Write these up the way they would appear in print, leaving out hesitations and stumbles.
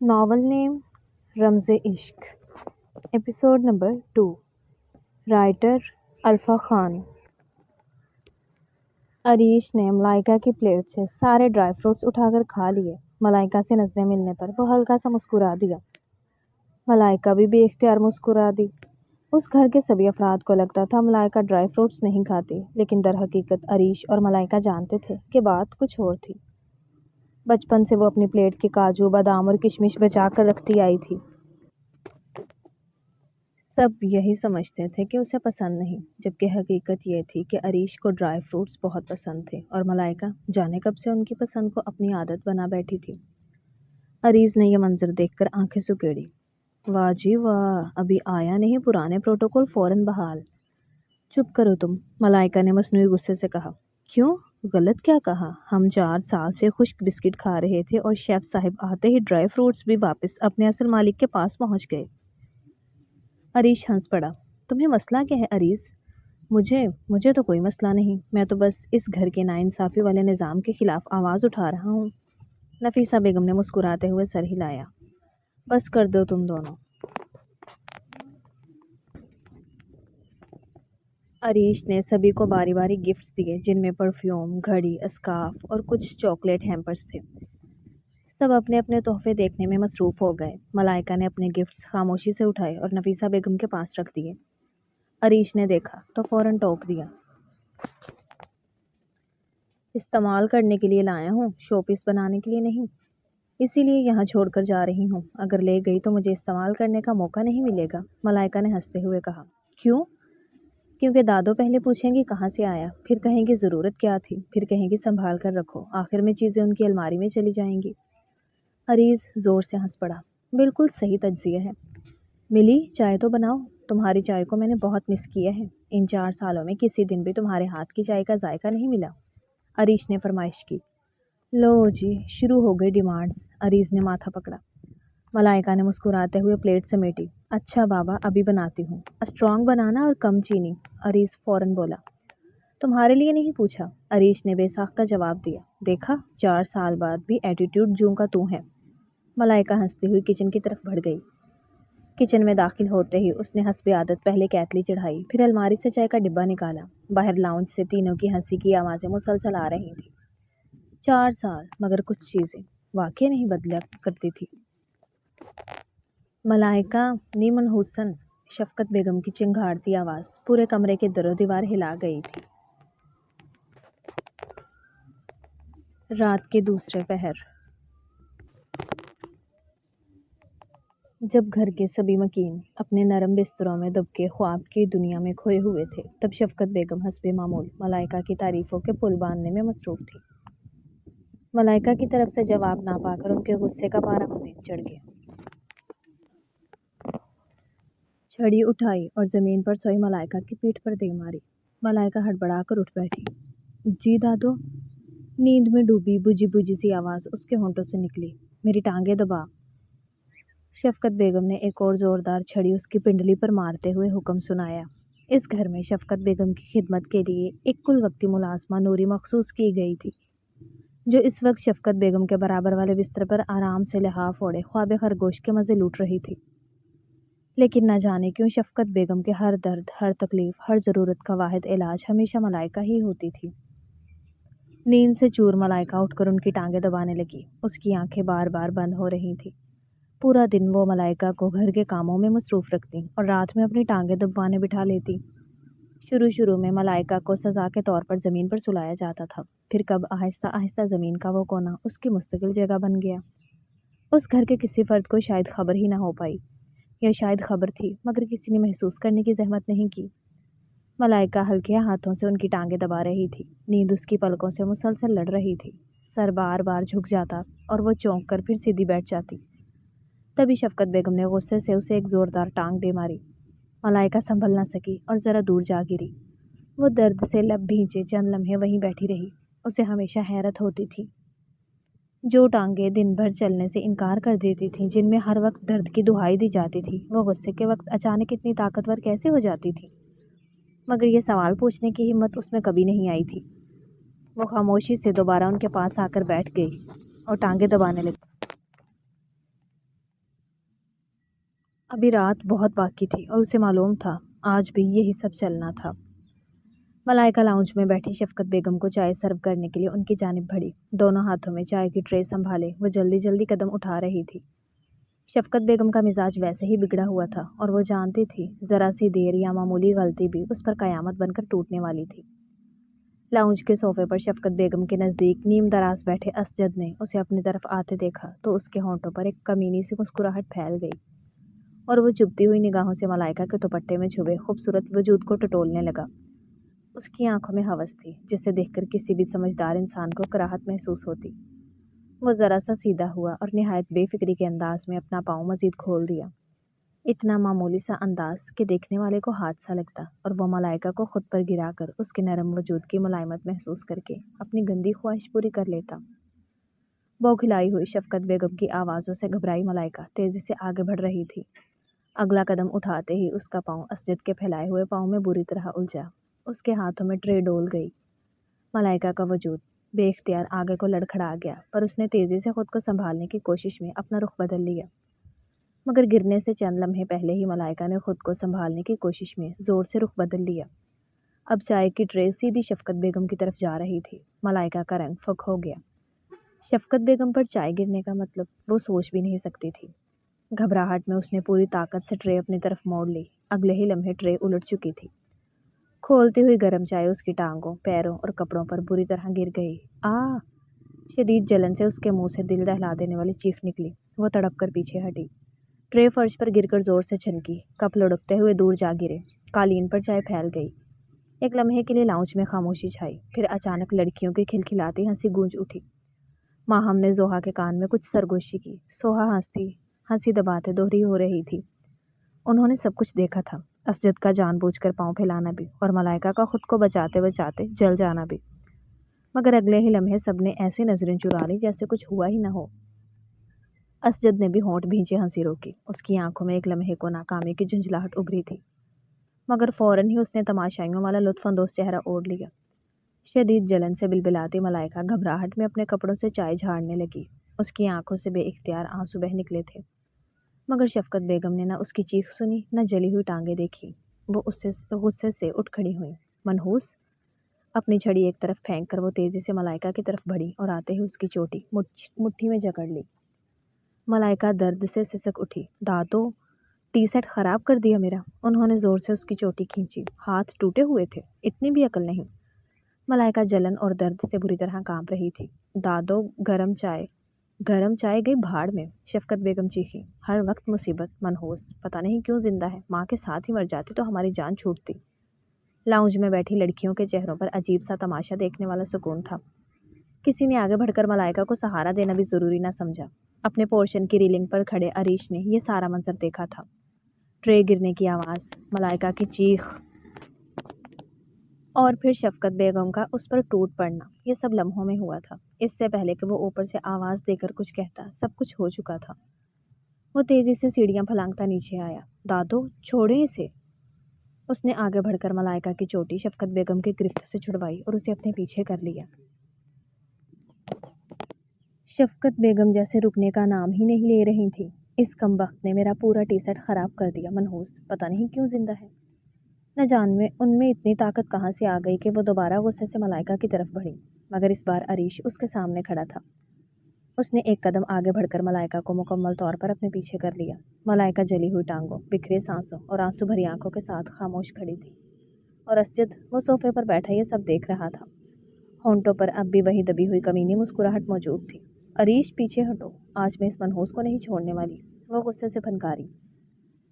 Novel نیم رمز عشق episode number 2 writer عرفہ خان۔ عریش نے ملائکہ کی پلیٹ سے سارے ڈرائی فروٹس اٹھا کر کھا لیے۔ ملائکہ سے نظریں ملنے پر وہ ہلکا سا مسکرا دیا۔ ملائکہ بھی بے اختیار مسکرا دی۔ اس گھر کے سبھی افراد کو لگتا تھا ملائکہ ڈرائی فروٹس نہیں کھاتی، لیکن در حقیقت عریش اور ملائکہ جانتے تھے کہ بات کچھ اور تھی۔ بچپن سے وہ اپنی پلیٹ کے کاجو، بادام اور کشمش بچا کر رکھتی آئی تھی۔ سب یہی سمجھتے تھے کہ اسے پسند نہیں، جبکہ حقیقت یہ تھی کہ عریش کو ڈرائی فروٹس بہت پسند تھے اور ملائکہ جانے کب سے ان کی پسند کو اپنی عادت بنا بیٹھی تھی۔ عریش نے یہ منظر دیکھ کر آنکھیں سکیڑی۔ واہ جی واہ، ابھی آیا نہیں پرانے پروٹوکول فوراً بحال۔ چپ کرو تم، ملائکہ نے مصنوعی غصے سے کہا۔ کیوں؟ غلط کیا کہا؟ ہم 4 سال سے خشک بسکٹ کھا رہے تھے اور شیف صاحب آتے ہی ڈرائی فروٹس بھی واپس اپنے اصل مالک کے پاس پہنچ گئے۔ عریش ہنس پڑا۔ تمہیں مسئلہ کیا ہے عریش؟ مجھے تو کوئی مسئلہ نہیں، میں تو بس اس گھر کے ناانصافی والے نظام کے خلاف آواز اٹھا رہا ہوں۔ نفیسہ بیگم نے مسکراتے ہوئے سر ہلایا۔ بس کر دو تم دونوں۔ عریش نے سبھی کو باری باری گفٹس دیے، جن میں پرفیوم، گھڑی، اسکارف اور کچھ چاکلیٹ ہیمپرز تھے۔ سب اپنے اپنے تحفے دیکھنے میں مصروف ہو گئے۔ ملائکہ نے اپنے گفٹس خاموشی سے اٹھائے اور نفیسہ بیگم کے پاس رکھ دیے۔ عریش نے دیکھا تو فوراً ٹوک دیا۔ استعمال کرنے کے لیے لایا ہوں، شو پیس بنانے کے لیے نہیں، اسی لیے یہاں چھوڑ کر جا رہی ہوں۔ اگر لے گئی تو مجھے استعمال کرنے کا موقع نہیں ملے گا، ملائکہ نے ہنستے ہوئے کہا۔ کیوں؟ کیونکہ دادو پہلے پوچھیں گی کہاں سے آیا، پھر کہیں گی ضرورت کیا تھی، پھر کہیں گی سنبھال کر رکھو، آخر میں چیزیں ان کی الماری میں چلی جائیں گی۔ عریش زور سے ہنس پڑا۔ بالکل صحیح تجزیہ ہے۔ ملی، چائے تو بناؤ، تمہاری چائے کو میں نے بہت مس کیا ہے۔ ان 4 سالوں میں کسی دن بھی تمہارے ہاتھ کی چائے کا ذائقہ نہیں ملا، عریش نے فرمائش کی۔ لو جی، شروع ہو گئی ڈیمانڈز، عریش نے ماتھا پکڑا۔ ملائکہ نے مسکراتے ہوئے پلیٹ سمیٹی۔ اچھا بابا، ابھی بناتی ہوں، اسٹرانگ بنانا اور کم چینی، عریش فوراً بولا۔ تمہارے لیے نہیں پوچھا، عریش نے بے ساختہ جواب دیا۔ دیکھا، 4 سال بعد بھی ایٹیٹیوڈ جوں کا توں ہے۔ ملائکہ ہنستی ہوئی کچن کی طرف بڑھ گئی۔ کچن میں داخل ہوتے ہی اس نے حسب عادت پہلے کیتلی چڑھائی، پھر الماری سے چائے کا ڈبہ نکالا۔ باہر لاؤنج سے تینوں کی ہنسی کی آوازیں مسلسل آ رہی تھیں۔ 4 سال، مگر کچھ چیزیں واقعی نہیں بدلا کرتی تھی۔ ملائکہ نی منحوسن، شفقت بیگم کی چنگھاڑتی آواز پورے کمرے کے در و دیوار ہلا گئی تھی۔ رات کے دوسرے پہر، جب گھر کے سبھی مکین اپنے نرم بستروں میں دب کے خواب کی دنیا میں کھوئے ہوئے تھے، تب شفقت بیگم حسب معمول ملائکہ کی تعریفوں کے پل باندھنے میں مصروف تھی۔ ملائکہ کی طرف سے جواب نہ پا کر ان کے غصے کا پارا مزید چڑھ گیا۔ چھڑی اٹھائی اور زمین پر سوئی ملائکہ کی پیٹھ پر دے ماری۔ ملائکہ ہڑبڑا کر اٹھ بیٹھی۔ جی دادو، نیند میں ڈوبی بجھی بجھی سی آواز اس کے ہونٹوں سے نکلی۔ میری ٹانگیں دبا۔ شفقت بیگم نے ایک اور زوردار چھڑی اس کی پنڈلی پر مارتے ہوئے حکم سنایا۔ اس گھر میں شفقت بیگم کی خدمت کے لیے ایک کل وقتی ملازمہ نوری مخصوص کی گئی تھی، جو اس وقت شفقت بیگم کے برابر والے بستر پر آرام سے لحاف اوڑھے خواب خرگوش کے مزے لوٹ رہی تھی۔ لیکن نہ جانے کیوں شفقت بیگم کے ہر درد، ہر تکلیف، ہر ضرورت کا واحد علاج ہمیشہ ملائکہ ہی ہوتی تھی۔ نیند سے چور ملائکہ اٹھ کر ان کی ٹانگیں دبانے لگی۔ اس کی آنکھیں بار بار بند ہو رہی تھیں۔ پورا دن وہ ملائکہ کو گھر کے کاموں میں مصروف رکھتی اور رات میں اپنی ٹانگیں دبوانے بٹھا لیتی۔ شروع میں ملائکہ کو سزا کے طور پر زمین پر سلایا جاتا تھا، پھر کب آہستہ آہستہ زمین کا وہ کونا اس کی مستقل جگہ بن گیا۔ اس گھر کے کسی فرد کو شاید خبر ہی نہ ہو پائی، یا شاید خبر تھی مگر کسی نے محسوس کرنے کی زحمت نہیں کی۔ ملائکہ ہلکے ہاتھوں سے ان کی ٹانگیں دبا رہی تھی۔ نیند اس کی پلکوں سے مسلسل لڑ رہی تھی۔ سر بار بار جھک جاتا اور وہ چونک کر پھر سیدھی بیٹھ جاتی۔ تبھی شفقت بیگم نے غصے سے اسے ایک زوردار ٹانگ دے ماری۔ ملائکہ سنبھل نہ سکی اور ذرا دور جا گری۔ وہ درد سے لب بھینچے چند لمحے وہیں بیٹھی رہی۔ اسے ہمیشہ حیرت ہوتی تھی، جو ٹانگیں دن بھر چلنے سے انکار کر دیتی تھیں، جن میں ہر وقت درد کی دہائی دی جاتی تھی، وہ غصے کے وقت اچانک اتنی طاقتور کیسے ہو جاتی تھی؟ مگر یہ سوال پوچھنے کی ہمت اس میں کبھی نہیں آئی تھی۔ وہ خاموشی سے دوبارہ ان کے پاس آ کر بیٹھ گئی اور ٹانگیں دبانے لگی۔ अभी रात बहुत बाकी थी और उसे मालूम था आज भी यही सब चलना था। मलाइका लाउंज में बैठी शफकत बेगम को चाय सर्व करने के लिए उनकी जानिब बढ़ी। दोनों हाथों में चाय की ट्रे संभाले वो जल्दी जल्दी कदम उठा रही थी। शफकत बेगम का मिजाज वैसे ही बिगड़ा हुआ था और वो जानती थी जरा सी देर या मामूली गलती भी उस पर कयामत बनकर टूटने वाली थी। लाउंज के सोफे पर शफकत बेगम के नज़दीक नीम दराज बैठे असजद ने उसे अपनी तरफ आते देखा तो उसके होंठों पर एक कमीनी सी मुस्कुराहट फैल गई और वो चुभती हुई निगाहों से मलाइका के दुपट्टे में छुपे खूबसूरत वजूद को टटोलने लगा। उसकी आंखों में हवस थी जिसे देखकर किसी भी समझदार इंसान को कराहत महसूस होती। वो जरा सा सीधा हुआ और निहायत बेफिक्री के अंदाज में अपना पाँव मजीद खोल दिया। इतना मामूली सा अंदाज कि देखने वाले को हादसा लगता और वो मलाइका को खुद पर गिराकर उसके नरम वजूद की मुलायमत महसूस करके अपनी गंदी ख्वाहिश पूरी कर लेता। बौखिलाई हुई शफकत बेगम की आवाज़ों से घबराई मलाइका तेजी से आगे बढ़ रही थी। अगला कदम उठाते ही उसका पाँव असजद के फैलाए हुए पाँव में बुरी तरह उलझा। उसके हाथों में ट्रे डोल गई। मलाइका का वजूद बेख्तियार आगे को लड़खड़ा गया पर उसने तेजी से खुद को संभालने की कोशिश में अपना रुख बदल लिया। मगर गिरने से चंद लम्हे पहले ही मलाइका ने खुद को संभालने की कोशिश में जोर से रुख बदल लिया। अब चाय की ट्रे सीधी शफकत बेगम की तरफ जा रही थी। मलाइका का रंग फक हो गया। शफकत बेगम पर चाय गिरने का मतलब वो सोच भी नहीं सकती थी। घबराहट में उसने पूरी ताकत से ट्रे अपनी तरफ मोड़ ली। अगले ही लम्हे ट्रे उलट चुकी थी। खोलती हुई गर्म चाय उसकी टांगों, पैरों और कपड़ों पर बुरी तरह गिर गई। आ! शदीद जलन से उसके मुंह से दिल दहला देने वाली चीख निकली। वो तड़प कर पीछे हटी। ट्रे फर्श पर गिरकर जोर से छनकी। कप लुढ़कते हुए दूर जा गिरे। कालीन पर चाय फैल गई। एक लम्हे के लिए लाउंज में खामोशी छाई। फिर अचानक लड़कियों की खिलखिलाती हंसी गूंज उठी। माहम ने जोहा के कान में कुछ सरगोशी की। सोहा हंसी दबाते दोहरी हो रही थी। उन्होंने सब कुछ देखा था, असजद का जानबूझकर पाँव फैलाना भी और मलाइका का खुद को बचाते बचाते जल जाना भी। मगर अगले ही लम्हे सबने ऐसी नजरें चुरा ली जैसे कुछ हुआ ही न हो। असजद ने भी होंठ भींचे हंसी रोकी। उसकी आंखों में एक लम्हे को नाकामी की झुंझलाहट उभरी थी, मगर फौरन ही उसने तमाशाइयों वाला लुत्फानंदोज चेहरा ओढ़ लिया। शदीद जलन से बिलबिलाती मलाइका घबराहट में अपने कपड़ों से चाय झाड़ने लगी। उसकी आंखों से बेइख्तियार आंसू बह निकले थे, मगर शफकत बेगम ने न उसकी चीख सुनी न जली हुई टांगें देखी। वो उससे गुस्से से उठ खड़ी हुई। मनहूस! अपनी छड़ी एक तरफ फेंक कर वो तेजी से मलाइका की तरफ बढ़ी और आते ही उसकी चोटी मुट्ठी में जकड़ ली। मलाइका दर्द से सिसक उठी। दादो, टी सेट खराब कर दिया मेरा। उन्होंने जोर से उसकी चोटी खींची। हाथ टूटे हुए थे, इतनी भी अकल नहीं। मलाइका जलन और दर्द से बुरी तरह कांप रही थी। दादो, गरम चाय गई भाड़ में। शफकत बेगम चीखी। हर वक्त मुसीबत, मनहूस पता नहीं क्यों जिंदा है। माँ के साथ ही मर जाती तो हमारी जान छूटती। लाउंज में बैठी लड़कियों के चेहरों पर अजीब सा तमाशा देखने वाला सुकून था। किसी ने आगे बढ़कर मलाइका को सहारा देना भी जरूरी ना समझा। अपने पोर्शन की रीलिंग पर खड़े अरीश ने यह सारा मंजर देखा था। ट्रे गिरने की आवाज़, मलाइका की चीख और फिर शफकत बेगम का उस पर टूट पड़ना, ये सब लम्हों में हुआ था। इससे पहले कि वो ऊपर से आवाज़ देकर कुछ कहता, सब कुछ हो चुका था। वो तेजी से सीढ़ियां फलांगता नीचे आया। दादो, छोड़े इसे। उसने आगे बढ़कर मलाइका की चोटी शफकत बेगम की गिरफ्त से छुड़वाई और उसे अपने पीछे कर लिया। शफकत बेगम जैसे रुकने का नाम ही नहीं ले रही थी। इस कमबख्त ने मेरा पूरा टी सेट खराब कर दिया। मनहूस पता नहीं क्यों जिंदा है। न जान में उनमें इतनी ताकत कहाँ से आ गई कि वो दोबारा गुस्से से मलाइका की तरफ बढ़ी, मगर इस बार अरीश उसके सामने खड़ा था। उसने एक कदम आगे बढ़कर मलाइका को मुकम्मल तौर पर अपने पीछे कर लिया। मलाइका जली हुई टांगों, बिखरे सांसों और आंसू भरी आंखों के साथ खामोश खड़ी थी, और असजद वो सोफे पर बैठा ये सब देख रहा था। होंठों पर अब भी वही दबी हुई कमीनी मुस्कुराहट मौजूद थी। अरीश, पीछे हटो, आज मैं इस मनहूस को नहीं छोड़ने वाली। वो गुस्से से फनकारी।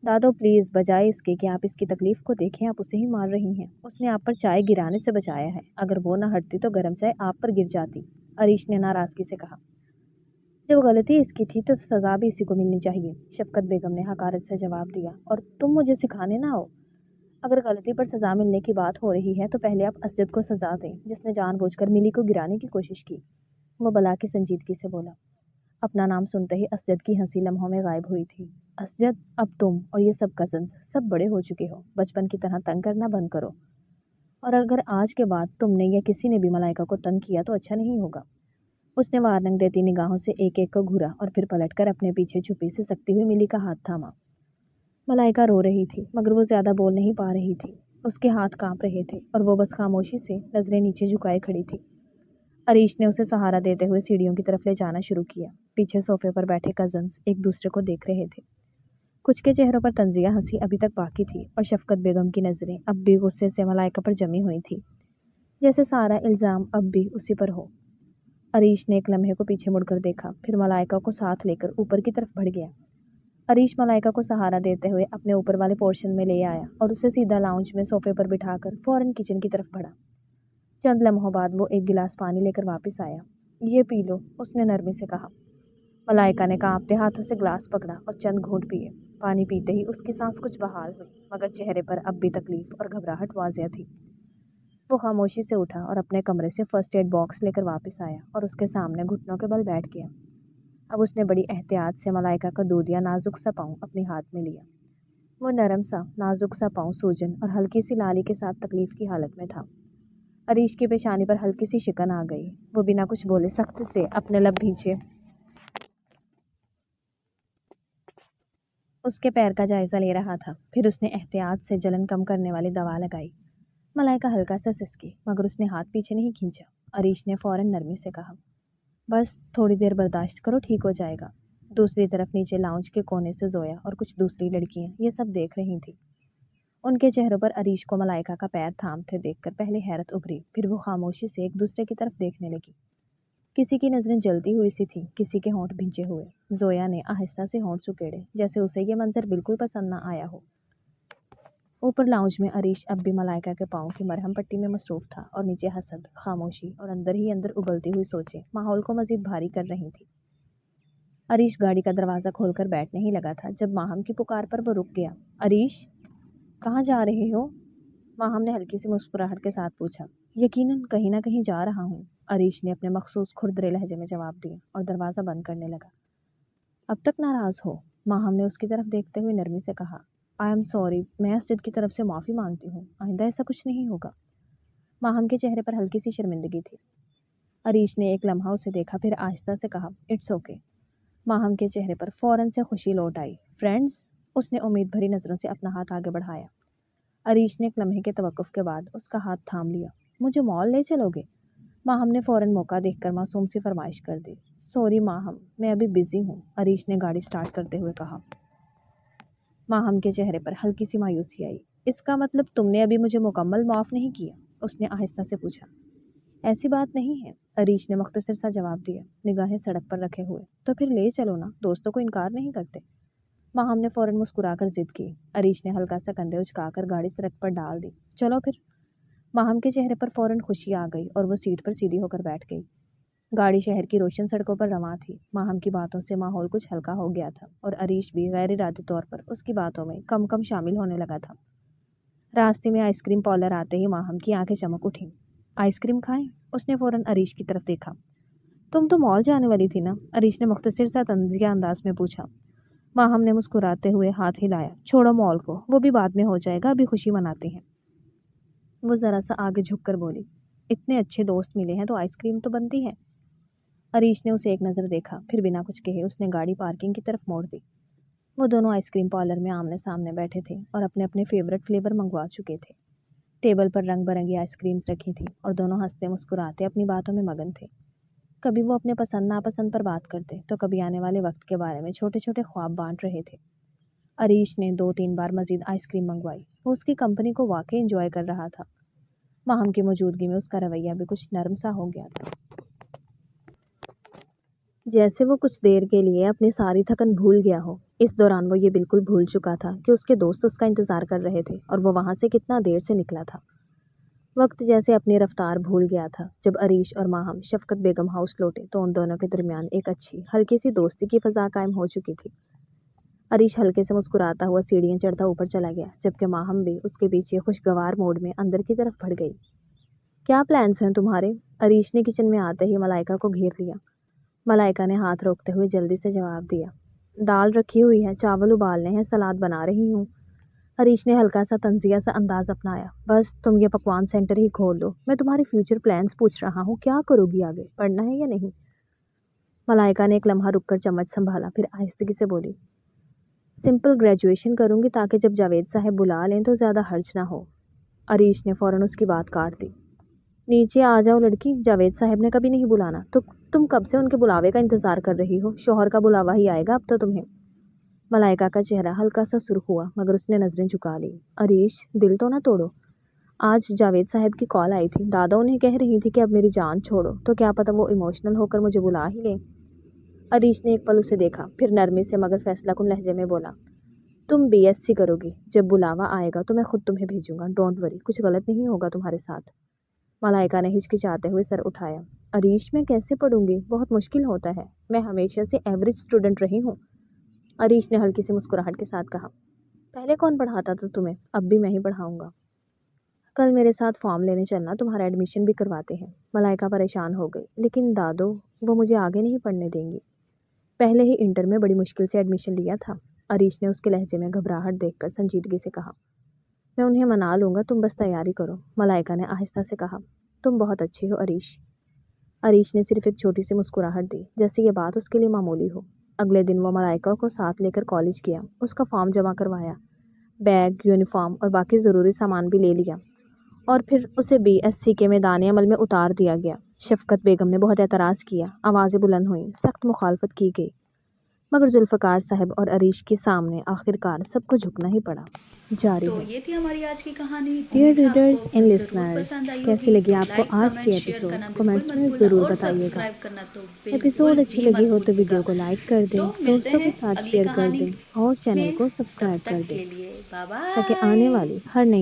दादो प्लीज़, बजाय इसके कि आप इसकी तकलीफ को देखें, आप उसे ही मार रही हैं। उसने आप पर चाय गिराने से बचाया है। अगर वो ना हटती तो गर्म चाय आप पर गिर जाती। अरीश ने नाराज़गी से कहा। जब गलती इसकी थी तो सज़ा भी इसी को मिलनी चाहिए। शफकत बेगम ने हकारत से जवाब दिया। और तुम मुझे सिखाने ना आओ। अगर गलती पर सज़ा मिलने की बात हो रही है तो पहले आप असजद को सज़ा दें, जिसने जानबूझकर मिली को गिराने की कोशिश की। वो बला की संजीदगी से बोला। अपना नाम सुनते ही असजद की हंसी लम्हों में गायब हुई थी। असजद, अब तुम और ये सब कजन्स सब बड़े हो चुके हो। बचपन की तरह तंग करना बंद करो, और अगर आज के बाद तुमने या किसी ने भी मलाइका को तंग किया तो अच्छा नहीं होगा। उसने वार्निंग देती निगाहों से एक एक को घूरा और फिर पलटकर अपने पीछे छुपी से सकती हुई मिली का हाथ थामा। मलाइका रो रही थी मगर वो ज़्यादा बोल नहीं पा रही थी। उसके हाथ कांप रहे थे और वो बस खामोशी से नजरें नीचे झुकाए खड़ी थी। अरीश ने उसे सहारा देते हुए सीढ़ियों की तरफ ले जाना शुरू किया। पीछे सोफे पर बैठे कजन्स एक दूसरे को देख रहे थे। कुछ के चेहरों पर तंजिया हंसी अभी तक बाकी थी और शफकत बेगम की नजरें अब भी गुस्से से मलाइका पर जमी हुई थी, जैसे सारा इल्जाम अब भी उसी पर हो। अरीश ने एक लम्हे को पीछे मुड़कर देखा, फिर मलाइका को साथ लेकर ऊपर की तरफ बढ़ गया। अरीश मलाइका को सहारा देते हुए अपने ऊपर वाले पोर्शन में ले आया और उसे सीधा लाउंज में सोफे पर बिठाकर फौरन किचन की तरफ बढ़ा। चंद लम्हों बाद वो एक गिलास पानी लेकर वापस आया। ये पी लो, उसने नरमी से कहा। मलाइका ने कांपते हाथों से ग्लास पकड़ा और चंद घूंट पिए। पानी पीते ही उसकी सांस कुछ बहाल हुई, मगर चेहरे पर अब भी तकलीफ और घबराहट वाज़िह थी। वो खामोशी से उठा और अपने कमरे से फर्स्ट एड बॉक्स लेकर वापस आया और उसके सामने घुटनों के बल बैठ गया। अब उसने बड़ी एहतियात से मलाइका का दूध या नाजुक सा पाँव अपने हाथ में लिया। वो नरम सा नाजुक सा पाँव सूजन और हल्की सी लाली के साथ तकलीफ की हालत में था। अरीश की पेशानी पर हल्की सी शिकन आ गई। वो बिना कुछ बोले सख्त से अपने लब भींचे उसके पैर का जायजा ले रहा था। फिर उसने एहतियात से जलन कम करने वाली दवा लगाई। मलाइका हल्का सा सिसकी, मगर उसने हाथ पीछे नहीं खींचा। अरीश ने फौरन नरमी से कहा, बस थोड़ी देर बर्दाश्त करो, ठीक हो जाएगा। दूसरी तरफ नीचे लाउंज के कोने से जोया और कुछ दूसरी लड़कियां ये सब देख रही थी। उनके चेहरों पर अरीश को मलाइका का पैर थामते देखकर पहले हैरत उभरी, फिर वो खामोशी से एक दूसरे की तरफ देखने लगी। किसी की नजरें जलती हुई सी थी, किसी के होंठ भिंचे हुए। जोया ने आहिस्ता से होंठ सुकेड़े, जैसे उसे ये मंजर बिल्कुल पसंद न आया हो। ऊपर लाउंज में अरीश अब भी मलाइका के पाँव की मरहम पट्टी में मसरूफ था और नीचे हसद, खामोशी और अंदर ही अंदर उबलती हुई सोचें माहौल को मजीद भारी कर रही थी। अरीश गाड़ी का दरवाज़ा खोलकर बैठने ही लगा था जब माहम की पुकार पर वो रुक गया। अरीश, कहाँ जा रहे हो? माहम ने हल्की सी मुस्कुराहट के साथ पूछा। यकीनन कहीं ना कहीं जा रहा हूँ, अरीश ने अपने मखसूस खुरदरे लहजे में जवाब दिया और दरवाज़ा बंद करने लगा। अब तक नाराज़ हो? माहम ने उसकी तरफ देखते हुए नरमी से कहा। आई एम सॉरी, मैं असजद की तरफ से माफ़ी मांगती हूँ, आइंदा ऐसा कुछ नहीं होगा। माहम के चेहरे पर हल्की सी शर्मिंदगी थी। अरीश ने एक लम्हा उसे देखा, फिर आहिस्ता से कहा, इट्स ओके। माहम के चेहरे पर फौरन से खुशी लौट आई। फ्रेंड्स, उसने उम्मीद भरी नज़रों से अपना हाथ आगे बढ़ाया। अरीश ने एक लम्हे के तवक्कुफ के बाद उसका हाथ थाम लिया। मुझे मॉल ले चलोगे? माहम ने फौरन मौका देखकर मासूम सी फरमाइश कर दी। सॉरी माहम, मैं अभी बिजी हूँ, अरीश ने गाड़ी स्टार्ट करते हुए कहा। माहम के चेहरे पर हल्की सी मायूसी आई। इसका मतलब तुमने अभी मुझे मुकम्मल माफ़ नहीं किया? उसने आहिस्ता से पूछा। ऐसी बात नहीं है, अरीश ने मुख्तसर सा जवाब दिया, निगाहें सड़क पर रखे हुए। तो फिर ले चलो ना, दोस्तों को इनकार नहीं करते। माहम ने फौरन मुस्कुराकर जिद की। अरीश ने हल्का सा कंधे उचकाकर गाड़ी सड़क पर डाल दी। चलो फिर। माहम के चेहरे पर फौरन खुशी आ गई और वो सीट पर सीधी होकर बैठ गई। गाड़ी शहर की रोशन सड़कों पर रवां थी। माहम की बातों से माहौल कुछ हल्का हो गया था और अरीश भी गैर इरादी तौर पर उसकी बातों में कम कम शामिल होने लगा था। रास्ते में आइसक्रीम पार्लर आते ही माहम की आंखें चमक उठी। आइसक्रीम खाएं? उसने फौरन अरीश की तरफ देखा। तुम तो मॉल जाने वाली थी ना? अरीश ने मुख्तसर सा तंजिया अंदाज में पूछा। माहम ने मुस्कुराते हुए हाथ हिलाया। छोड़ो मॉल को, वो भी बाद में हो जाएगा, अभी खुशी मनाते हैं। वो जरा सा आगे झुककर बोली, इतने अच्छे दोस्त मिले हैं तो आइसक्रीम तो बनती है। अरीश ने उसे एक नज़र देखा, फिर बिना कुछ कहे उसने गाड़ी पार्किंग की तरफ मोड़ दी। वो दोनों आइसक्रीम पार्लर में आमने सामने बैठे थे और अपने अपने फेवरेट फ्लेवर मंगवा चुके थे। टेबल पर रंग बिरंगी आइसक्रीम्स रखी थी और दोनों हंसते मुस्कुराते अपनी बातों में मगन थे। कभी वो अपने पसंद नापसंद पर बात करते तो कभी आने वाले वक्त के बारे में छोटे छोटे ख्वाब बांट रहे थे। अरीश ने 2-3 बार मजीद आइसक्रीम मंगवाई। वो उसकी कंपनी को वाकई एंजॉय कर रहा था। माहम की मौजूदगी में उसका रवैया भी कुछ नरम सा हो गया था, जैसे वो कुछ देर के लिए अपनी सारी थकन भूल गया हो। इस दौरान वो ये बिल्कुल भूल चुका था कि उसके दोस्त उसका इंतज़ार कर रहे थे और वो वहाँ से कितना देर से निकला था। वक्त जैसे अपनी रफ्तार भूल गया था। जब अरीश और माहम शफकत बेगम हाउस लौटे तो उन दोनों के दरमियान एक अच्छी हल्की सी दोस्ती की फ़ज़ा कायम हो चुकी थी। अरीश हल्के से मुस्कुराता हुआ सीढ़ियाँ चढ़ता ऊपर चला गया, जबकि माहम भी उसके पीछे खुशगवार मोड में अंदर की तरफ बढ़ गई। क्या प्लान्स हैं तुम्हारे? अरीश ने किचन में आते ही मलाइका को घेर लिया। मलाइका ने हाथ रोकते हुए जल्दी से जवाब दिया, दाल रखी हुई है, चावल उबालने हैं, सलाद बना रही हूँ। हरीश ने हल्का सा तंजिया सा अंदाज अपनाया। बस तुम ये पकवान सेंटर ही खोल लो, मैं तुम्हारे फ्यूचर प्लान्स पूछ रहा हूँ, क्या करोगी आगे, पढ़ना है या नहीं? मलाइका ने एक लम्हा रुककर चम्मच संभाला, फिर आहिस्तगी से बोली, سمپل گریجویشن کروں گی تاکہ جب جاوید صاحب بلا لیں تو زیادہ حرج نہ ہو۔ عریش نے فوراً اس کی بات کاٹ دی۔ نیچے آ جاؤ لڑکی، جاوید صاحب نے کبھی نہیں بلانا، تو تم کب سے ان کے بلاوے کا انتظار کر رہی ہو؟ شوہر کا بلاوا ہی آئے گا اب تو تمہیں۔ ملائکہ کا چہرہ ہلکا سا سرخ ہوا مگر اس نے نظریں جھکا لی۔ عریش، دل تو نہ توڑو۔ آج جاوید صاحب کی کال آئی تھی، دادا انہیں کہہ رہی تھی کہ اب میری جان چھوڑو، تو کیا پتہ وہ ایموشنل ہو کر مجھے بلا ہی لیں۔ عریش نے ایک پل اسے دیکھا، پھر نرمی سے مگر فیصلہ کن لہجے میں بولا، تم بی ایس سی کرو گی، جب بلاوا آئے گا تو میں خود تمہیں بھیجوں گا، ڈونٹ وری، کچھ غلط نہیں ہوگا تمہارے ساتھ۔ ملائکہ نے ہچکچاتے ہوئے سر اٹھایا۔ عریش، میں کیسے پڑھوں گی؟ بہت مشکل ہوتا ہے، میں ہمیشہ سے ایوریج اسٹوڈنٹ رہی ہوں۔ عریش نے ہلکی سی مسکراہٹ کے ساتھ کہا، پہلے کون پڑھاتا تھا تمہیں؟ اب بھی میں ہی پڑھاؤں گا۔ کل میرے ساتھ فارم لینے چلنا، تمہارا ایڈمیشن بھی کرواتے ہیں۔ ملائکہ پریشان ہو گئی، لیکن دادو، وہ مجھے آگے نہیں پڑھنے دیں گی۔ پہلے ہی انٹر میں بڑی مشکل سے ایڈمیشن لیا تھا۔ عریش نے اس کے لہجے میں گھبراہٹ دیکھ کر سنجیدگی سے کہا، میں انہیں منا لوں گا، تم بس تیاری کرو۔ ملائکہ نے آہستہ سے کہا، تم بہت اچھی ہو عریش۔ عریش نے صرف ایک چھوٹی سی مسکراہٹ دی، جیسے یہ بات اس کے لیے معمولی ہو۔ اگلے دن وہ ملائکہ کو ساتھ لے کر کالج گیا، اس کا فارم جمع کروایا، بیگ، یونیفارم اور باقی ضروری سامان بھی لے لیا، اور پھر اسے بی ایس سی کے میدان عمل میں اتار دیا گیا۔ شفقت بیگم نے بہت اعتراض کیا، آوازیں بلند ہوئیں، سخت مخالفت کی گئی، مگر ذوالفقار صاحب اور عریش کے سامنے آخرکار سب کو جھکنا ہی پڑا۔ جاری تو ہے۔ یہ تھی ہماری آج کی کہانی۔ ڈیئر امید ہے آپ ریڈرز کو اینڈ ضرور لسنرز، پسند آئی کیسی ہوگی۔ لگی تو آپ کو لائک، آج کی کمنٹ، شیئر ایپیسوڈ؟ کرنا بالکل کمنٹس مت میں بھولنا، ضرور اور بتائیے گا۔ سبسکرائب کرنا تو ایپیسوڈ بالکل اچھی بھی لگی مت ہو تو بھولیے گا۔ ویڈیو کو لائک کر دیں، تو ملتے دوستوں ہیں کے ساتھ اگلی شیئر کر کہانی دیں اور چینل میں، کو تب سبسکرائب کر تک دیں کے لیے بائے تاکہ بائے۔ آنے والی ہر نئی